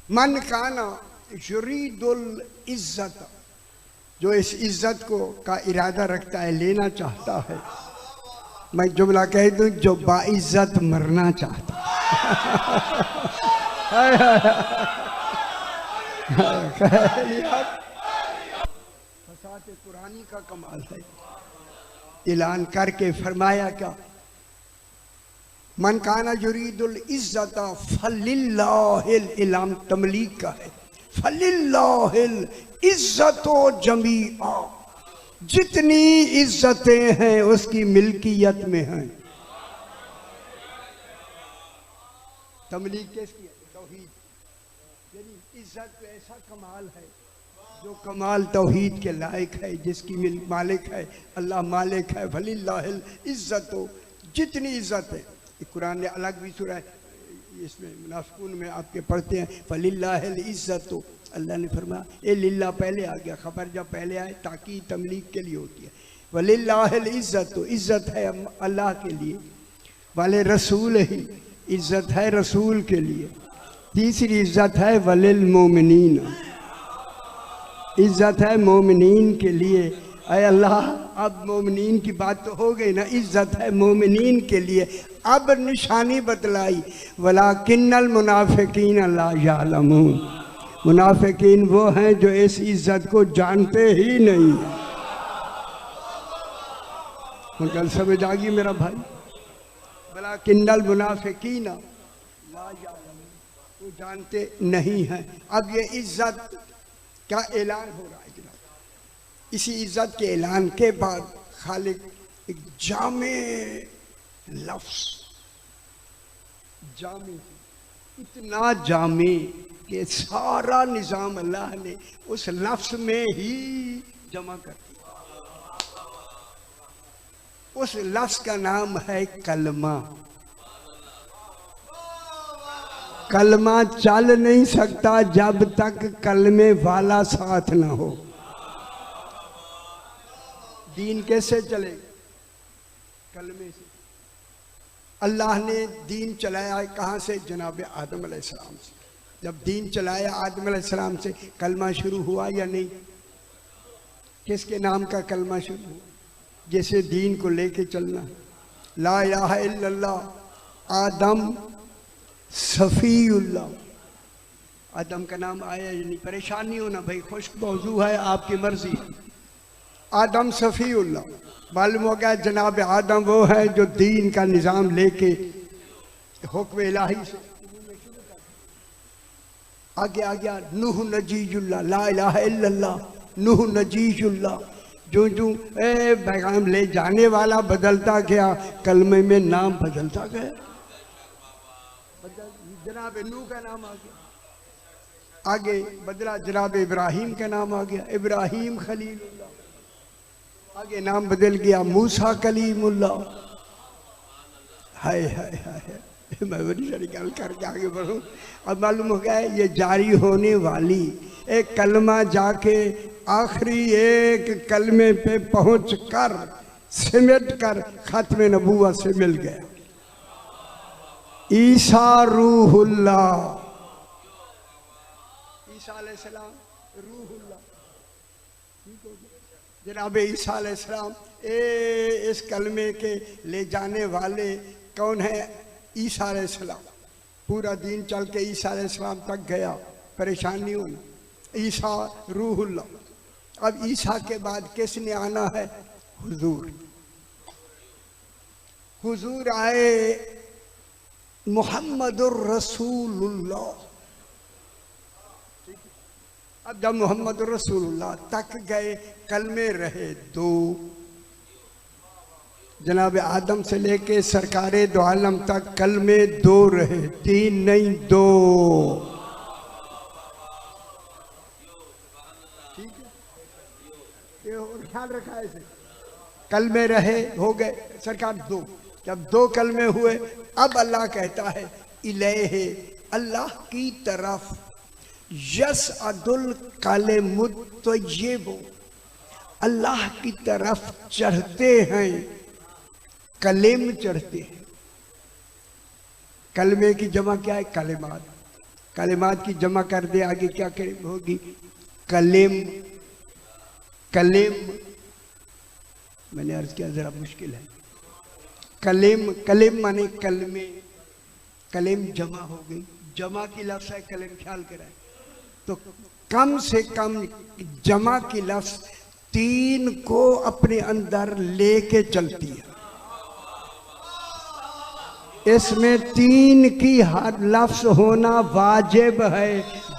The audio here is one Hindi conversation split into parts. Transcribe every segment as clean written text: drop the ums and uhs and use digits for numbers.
मन काना युरीदुल इज्जत, जो इस इज्जत को का इरादा रखता है, लेना चाहता है। मैं जुमला कह दूं, जो बाइज्जत मरना चाहता फसाते कुरानी का कमाल है। ऐलान करके फरमाया क्या, मन काना युरीदुल इज्जत फलिल्लाहिल, इलाम तमलीग का है, फलिल्लाहिल इज्जतो जमीआ, जितनी इज्जतें हैं उसकी मिल्कियत में हैं। तमलीग किसकी है? तौहीद। यानी इज्जत पे ऐसा कमाल है जो कमाल तौहीद के लायक है, जिसकी मालिक है अल्लाह, मालिक है। फलिल्लाहिल इज्जतो, जितनी इज्जत है। कुरान ने अलग भी सूरा है, इसमें मुनाफिकून में आपके पढ़ते हैं फलिल्लाहिल इज्जतो, अल्लाह ने फरमाया ए लिल्ला पहले आ गया, खबर जब पहले आए ताकि तमलीग के लिए होती है। वलिल्लाहिल इज्जतो, इज्जत है अल्लाह के लिए, वाले रसूल ही, इज्जत है रसूल के लिए। तीसरी इज्जत है वलिल मोमिनीन, इज्जत है मोमिनीन के लिए। अय अल्लाह, अब मोमिनीन की बात तो हो गई ना, इज्जत है मोमिनीन के लिए। अब निशानी बतलाई, वलाकिन्नल मुनाफिकीन ला यअलमून, मुनाफिकीन वो हैं जो इस इज्जत को जानते ही नहीं। कल समझ आ गई मेरा भाई, वलाकिन्नल मुनाफिकीन ला यअलमून, वो जानते नहीं हैं। अब ये इज्जत का ऐलान हो रहा है जनाब। इसी इज्जत के ऐलान के बाद खालिक एक जामे लफ्ज, जामे, इतना जामे कि सारा निजाम अल्लाह ने उस लफ्ज में ही जमा कर दिया। उस लफ्ज का नाम है कलमा। कलमा चल नहीं सकता जब तक कलमे वाला साथ ना हो। दीन कैसे चलेगा? कलमे से। अल्लाह ने दीन चलाया कहाँ से? जनाब आदम अलैहिस्सलाम से। जब दीन चलाया आदम अलैहिस्सलाम से, कलमा शुरू हुआ या नहीं? किसके नाम का कलमा शुरू हुआ? जैसे दीन को लेके चलना, ला इलाहा इल्लल्लाह आदम सफ़ीउल्लाह। आदम का नाम आया या नहीं? परेशान नहीं होना भाई, खुश्क मौजू है, आपकी मर्जी। आदम सफ़ीउल्लाह, मालूम हो गया जनाब आदम वो है जो दीन का निज़ाम लेके हुक्म इलाही से आगे आ गया। नूह नजीजुल्लाह, ला इलाहा इल्लल्लाह नूह नजीजुल्लाह। जो जो पैगाम ले जाने वाला बदलता गया, कलमे में नाम बदलता गया। जनाब नूह का नाम आ गया, आगे बदला जनाब इब्राहिम का नाम आ गया, इब्राहिम खलीलुल्लाह। आगे नाम बदल गया मूसा कलीमुल्लाह। हाय हाय हाय, मैं बड़ी सारी गल करके आगे बढ़ूँ। अब मालूम हो गया ये जारी होने वाली एक कलमा जाके आखिरी एक कलमे पे पहुँच कर सिमट कर खत्म नबूवत से मिल गया। ईसा रूहुल्लाह, ईसा अलैहिस्सलाम रूहुल्लाह। जनाब ईसा अलैहिस्सलाम इस कलमे के ले जाने वाले कौन है? ईसा अलैहिस्सलाम। पूरा दिन चल के ईसा अलैहिस्सलाम तक गया, परेशान नहीं होना। ईसा रूहुल्लाह। अब ईसा के बाद किसने आना है? हुजूर। हुजूर आए मुहम्मदुर रसूलुल्लाह। अब जब मुहम्मदुर रसूलुल्लाह तक गए, कलमे रहे दो। जनाब आदम से लेके सरकारे दो आलम तक कलमे दो रहे, तीन नहीं दो। ठीक है, ये ख्याल रखा है इसे। कलमे रहे, हो गए सरकार दो। जब दो कलमे हुए, अब अल्लाह कहता है इलेहे, अल्लाह की तरफ, यस अदुल काले मुत्तय्यिब, अल्लाह की तरफ चढ़ते हैं, कलेम चढ़ते हैं। कलमे की जमा क्या है? कलेमात। कलिमात की जमा कर दे, आगे क्या होगी? कलेम। कलेम मैंने अर्ज किया जरा मुश्किल है। कलेम, कलेम माने कलमे, कलेम जमा हो गई, जमा की लफ्ज है कलेम, ख्याल कराए। तो कम से कम जमा की लफ्ज 3 को अपने अंदर लेके चलती है। इसमें 3 की हर लफ्ज होना वाजिब है,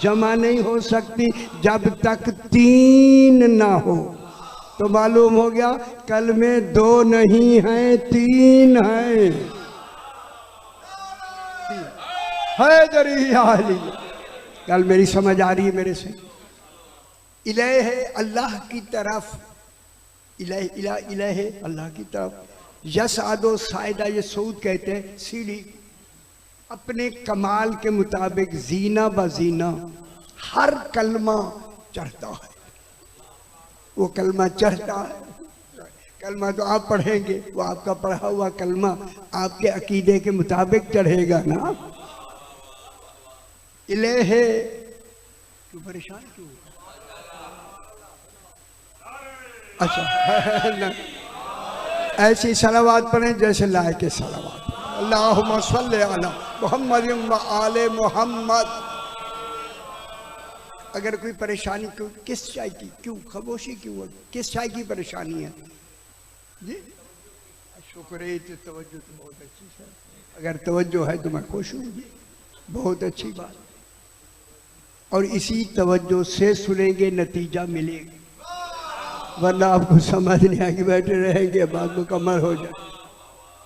जमा नहीं हो सकती जब तक 3 ना हो। तो मालूम हो गया कल में 2 नहीं है, 3 है दरिया। कल मेरी समझ आ रही है मेरे से? इलाह है अल्लाह की तरफ, इलाह है अल्लाह की तरफ। यस आदो सायदा, ये सऊद कहते हैं सीढ़ी, अपने कमाल के मुताबिक जीना ब जीना हर कलमा चढ़ता है। वो कलमा चढ़ता है, कलमा तो आप पढ़ेंगे, वो आपका पढ़ा हुआ कलमा आपके अकीदे के मुताबिक चढ़ेगा ना। इलेहे क्यों परेशान क्यों? अच्छा ऐसी सलावात पढ़ें जैसे लाए के सलावात। अल्लाहुम्मा सल्ली अला मुहम्मद व आले मोहम्मद। अगर कोई परेशानी, क्यों, किस चाय की, क्यों खामोशी क्यों, किस चाय की परेशानी है जी? शुक्र है, तवज्जो तो बहुत अच्छी है। अगर तवज्जो है तो मैं खुश हूँ, बहुत अच्छी बात। और इसी तवज्जो से सुनेंगे, नतीजा मिलेगा, वरना आपको समझ नहीं आएगी, बैठे रहेंगे, बात मुकम्मल हो जाए।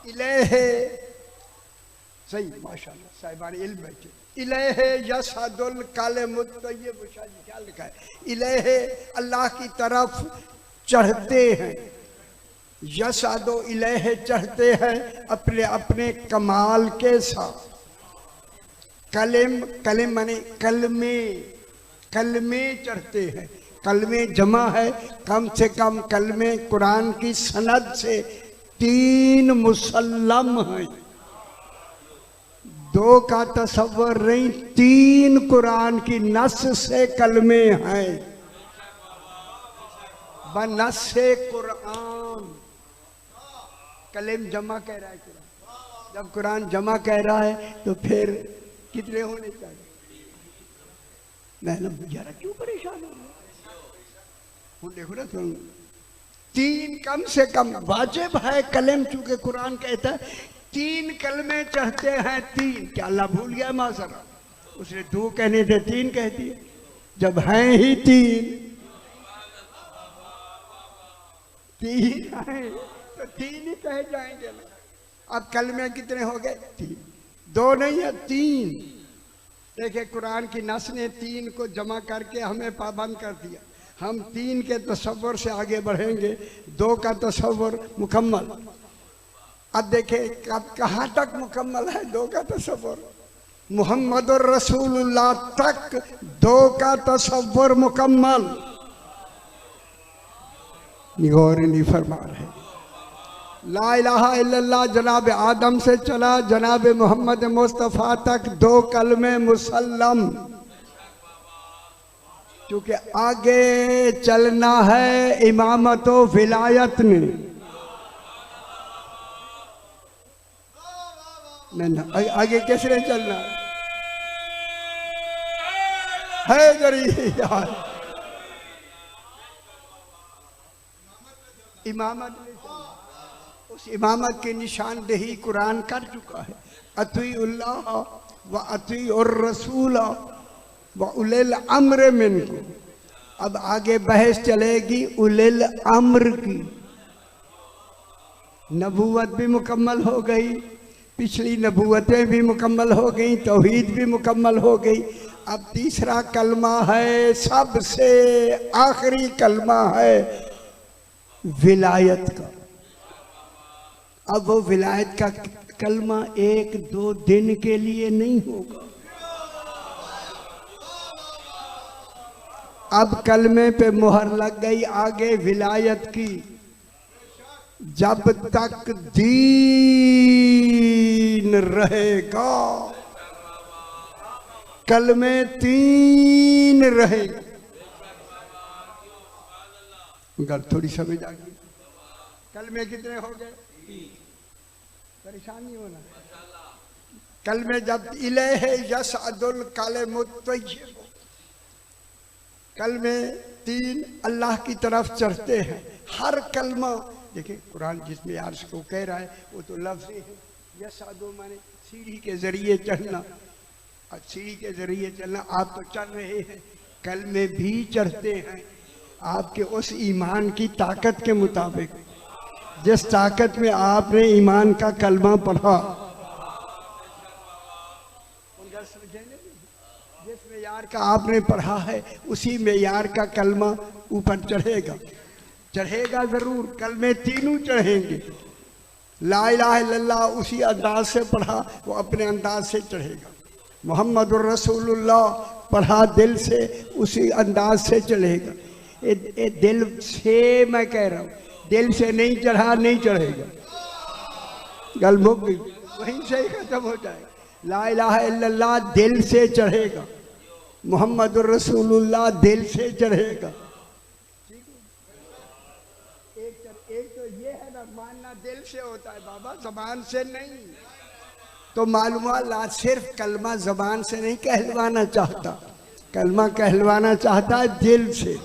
इलेहे सही, माशाल्लाह साहिबान इल्म बैठे। इलेहे यसदुल कलिमुत तय्यब, क्या लिखा है? इलेहे अल्लाह की तरफ चढ़ते हैं, यसदो इलेहे चढ़ते हैं अपने अपने कमाल के साथ। कलिम, कलिम माने कलमे, कलमे चढ़ते हैं। कलमे जमा है, कम से कम कलमे कुरान की सनद से 3 मुसल्लम है। 2 का तसव्वुर नहीं, 3 कुरान की नस से कलमे हैं, बनस से कुरान। कलम जमा कह रहा है कुरान, जब कुरान जमा कह रहा है तो फिर कितने होने चाहिए? मैं यार क्यों परेशान हो? देखो ना, 3 कम से कम वाजिब है कलम, चूंकि कुरान कहता है 3 कलमे चढ़ते हैं। 3 क्या अल्लाह भूल गया? माजरा, उसने 2 कहने थे 3 कह दिए, जब हैं ही 3 हैं तो 3 ही कहे जाएंगे ना। अब कलमे कितने हो गए? 3, 2 नहीं है, 3। देखिए कुरान की नस ने 3 को जमा करके हमें पाबंद कर दिया। हम 3 के तसव्वुर से आगे बढ़ेंगे, 2 का तसव्वुर मुकम्मल। अब देखें कब कहाँ तक मुकम्मल है 2 का तसव्वुर? मुहम्मदुर रसूलुल्लाह तक 2 का तसव्वुर मुकम्मल। गौर नहीं फरमा रहे। ला इलाहा इल्लल्लाह जनाब आदम से चला जनाब मोहम्मद मुस्तफ़ा तक 2 कलमे मुसल्लम। क्योंकि आगे चलना है इमामत व विलायत में। नहीं, आगे किसने चलना है? गरीब यार, इमामत में चलना। उस इमामत की निशानदेही कुरान कर चुका है। अतीउल्लाह व अतीउर रसूल व उलिल अम्र मिनकुम। अब आगे बहस चलेगी उलिल अम्र की। नबूवत भी मुकम्मल हो गई, पिछली नबूवतें भी मुकम्मल हो गई, तौहीद भी मुकम्मल हो गई। अब तीसरा कलमा है, सबसे आखिरी कलमा है विलायत का। अब वो विलायत का कलमा 1-2 दिन के लिए नहीं होगा। अब कलमे पे मुहर लग गई आगे विलायत की। जब तक दीन रहेगा कल में 3 रहेगा। अगर थोड़ी समझ आ गई, कल में कितने हो गए? 3। परेशानी होना, कल में जब इलेह यसअदुल कलिमुत तय्यब, कल में 3 अल्लाह की तरफ चढ़ते हैं। हर कलमा देखिए, कुरान जिसमें अर्श को कह रहा है वो तो लफ्ज़ है। यसअदु माने सीढ़ी के जरिए चढ़ना, और सीढ़ी के जरिए चलना। आप तो चल रहे हैं, कल में भी चढ़ते हैं आपके उस ईमान की ताकत के मुताबिक, जिस ताकत में आपने ईमान का कलमा पढ़ा। जिस मेयार का आपने पढ़ा है उसी मेयार का कलमा ऊपर चढ़ेगा, चढ़ेगा जरूर। कल में 3 चढ़ेंगे। ला इलाहा इल्लल्लाह उसी अंदाज से पढ़ा, वो अपने अंदाज से चढ़ेगा। मोहम्मदुर रसूलुल्लाह पढ़ा दिल से, उसी अंदाज से चढ़ेगा। ये दिल से मैं कह रहा हूँ, दिल से नहीं चढ़ा नहीं चढ़ेगा। गल मुक गई, वहीं से ही खत्म हो जाएगा। ला इलाहा इल्लल्लाह दिल से चढ़ेगा, मोहम्मदुर रसूलुल्लाह दिल से चढ़ेगा। एक तो ये है ना, मानना दिल से होता है बाबा, जबान से नहीं। तो मालूम ला सिर्फ कलमा जबान से नहीं कहलवाना चाहता, कलमा कहलवाना चाहता है दिल से।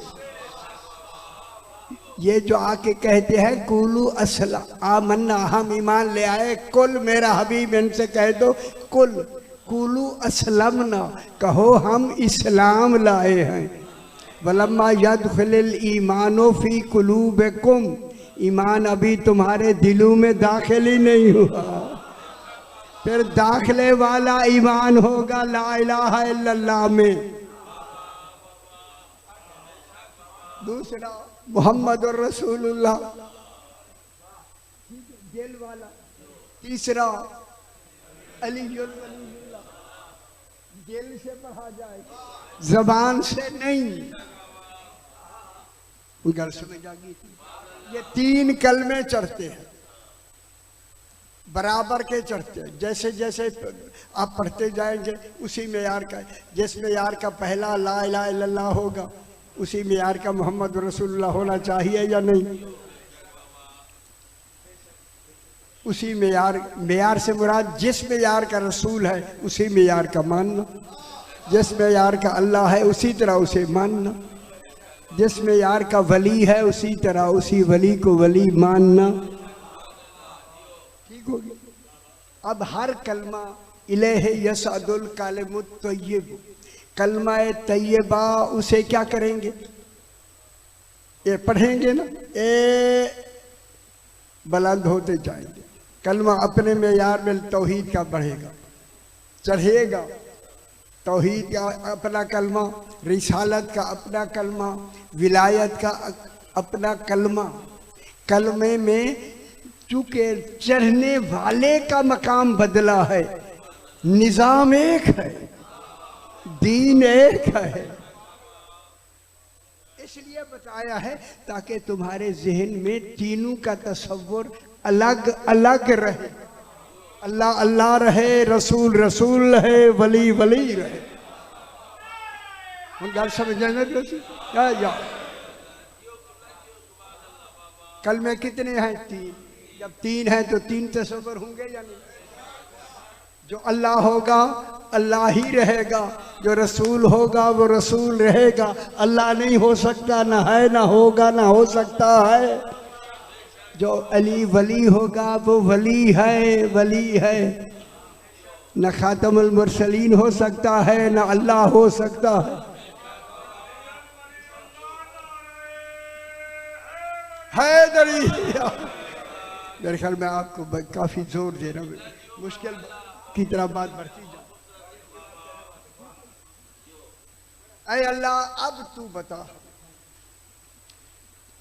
ये जो आके कहते हैं कुलू असला आमन्ना, हम ईमान ले आए, कुल मेरा हबीब इनसे कह दो कुल कुलू असलमना, कहो हम इस्लाम लाए हैं। वलम्मा यदखिल ईमानो फी कुलूबिकुम, ईमान अभी तुम्हारे दिलों में दाखिल ही नहीं हुआ। फिर दाखिले वाला ईमान होगा ला इलाहा इल्लल्लाह में। दूसरा मोहम्मदुर रसूलुल्लाह, दिल वाला। तीसरा अलीयुल वलीयुल्लाह, दिल से पढ़ा जाए, जबान से नहीं। उनका समझ आ गई। ये 3 कलमे चढ़ते हैं, बराबर के चढ़ते हैं। जैसे जैसे आप पढ़ते जाएंगे उसी मेयार का, जिस मेयार का पहला ला इलाहा इल्लल्लाह होगा उसी मेयार का मोहम्मद रसूलुल्लाह होना चाहिए या नहीं? उसी मेयार से मुराद जिस मेयार का रसूल है उसी मेयार का मानना, जिस मेयार का अल्लाह है उसी तरह उसे मानना, जिस मेयार का वली है उसी तरह उसी वली को वली मानना। ठीक होगी। अब हर कलमा इलेह यसअदुल कलिमुत तय्यब, कलमा तय्यबा उसे क्या करेंगे? ये पढ़ेंगे ना, ए बुलंद होते जाएंगे। कलमा अपने मेयार में तौहीद का बढ़ेगा, चढ़ेगा। तौहीद का अपना कलमा, रिसालत का अपना कलमा, विलायत का अपना कलमा। कलमे में चूंकि चढ़ने वाले का मकाम बदला है, निज़ाम एक है, दीन एक है, इसलिए बताया है ताकि तुम्हारे जहन में तीनों का तस्वुर अलग अलग रहे। अल्लाह अल्लाह रहे, रसूल रसूल रहे, वली वली रहे। हम गल समझेंगे या कल में कितने हैं? 3। जब 3 हैं तो 3 तस्वुर होंगे या नहीं? जो अल्लाह होगा अल्लाह ही रहेगा, जो रसूल होगा वो रसूल रहेगा। अल्लाह नहीं हो सकता, ना है, ना होगा, ना हो सकता है। जो अली वली होगा वो वली है, वली है। न खातमुल मुरसलीन हो सकता है, न अल्लाह हो सकता है। हैदरी मेरे ख्याल में आपको काफी जोर दे रहा हूँ, मुश्किल की तरह बात बढ़ती जा। ऐ अल्लाह अब तू बता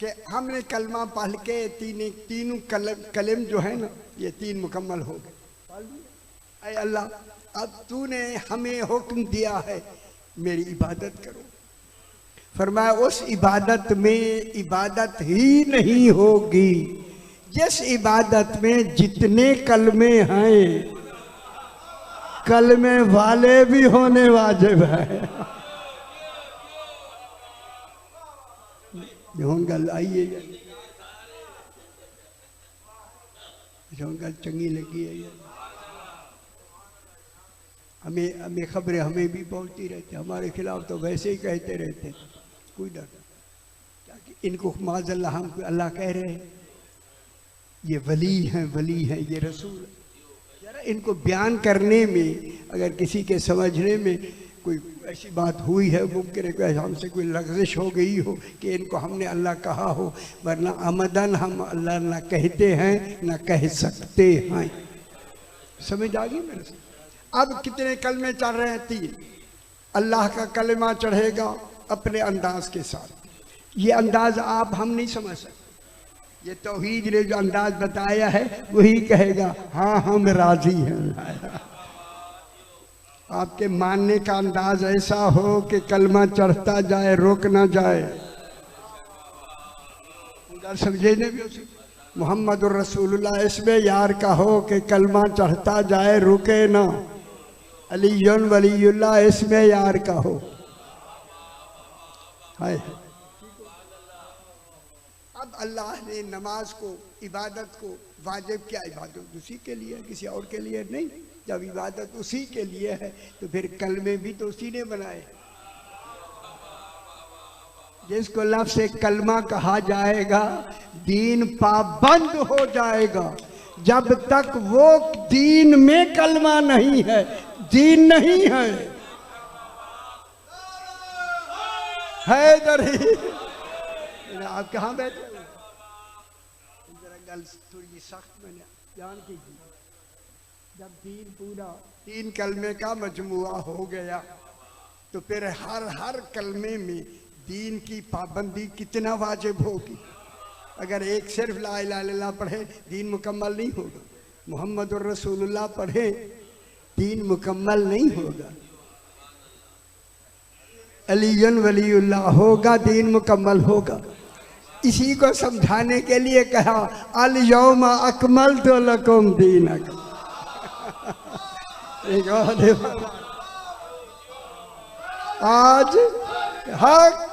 कि हमने कलमा पढ़ के तीनों कलम जो है ना, ये 3 मुकम्मल हो गए। ऐ अल्लाह अब तूने हमें हुक्म दिया है मेरी इबादत करो। फरमाया उस इबादत में इबादत ही नहीं होगी जिस इबादत में जितने कलमे हैं। कलमे वाले भी होने वाजिब है। गल आइए गल चंगी लगी है। हमें हमें खबरें हमें भी पहुंचती रहती, हमारे खिलाफ तो वैसे ही कहते रहते, कोई डर नहीं। इनको माज़अल्लाह हम अल्लाह कह रहे हैं ये वली हैं ये रसूल है। जरा इनको बयान करने में अगर किसी के समझने में कोई ऐसी बात हुई है, मुमकिन है कि हमसे कोई लग़ज़िश हो गई हो कि इनको हमने अल्लाह कहा हो, वरना अमदन हम अल्लाह ना कहते हैं ना कह सकते हैं। समझ आ गई मेरे से? अब कितने कलमे चढ़ रहे हैं? 3। अल्लाह का कलमा चढ़ेगा अपने अंदाज के साथ। ये अंदाज आप हम नहीं समझ सकते। ये तौहीद ने जो अंदाज बताया है वही कहेगा हाँ हम राजी हैं। आपके मानने का अंदाज ऐसा हो कि कलमा चढ़ता जाए, रोक ना जाए। समझे ने भी उसी मोहम्मदुर रसूलुल्लाह इसमें यार का हो कि कलमा चढ़ता जाए, रुके ना। अलीयुन वलीयुल्लाह इसमें यार का हो। हाय अब अल्लाह ने नमाज को, इबादत को वाजिब किया। इबादत उसी के लिए, किसी और के लिए नहीं। जब इबादत उसी के लिए है तो फिर कलमे भी तो उसी ने बनाए। जिसको लफ्ज़ से कलमा कहा जाएगा दीन पाबंद हो जाएगा। जब तक वो दीन में कलमा नहीं है, दीन नहीं है। हैदरी आप कहाँ बैठे? जरा गल थोड़ी सख्त मैंने ध्यान कीजिए। जब दीन पूरा 3 कलमे का मजमुआ हो गया तो फिर हर कलमे में दीन की पाबंदी कितना वाजिब होगी। अगर एक सिर्फ ला इलाहा इल्लल्लाह पढ़े दीन मुकम्मल नहीं होगा। मुहम्मदुर रसूलुल्लाह पढ़े दीन मुकम्मल नहीं होगा। अलीयुन वलीयुल्लाह होगा, दीन मुकम्मल होगा। इसी को समझाने के लिए कहा अल यौमा अकमलतु लकुम दीनकुम। आज हक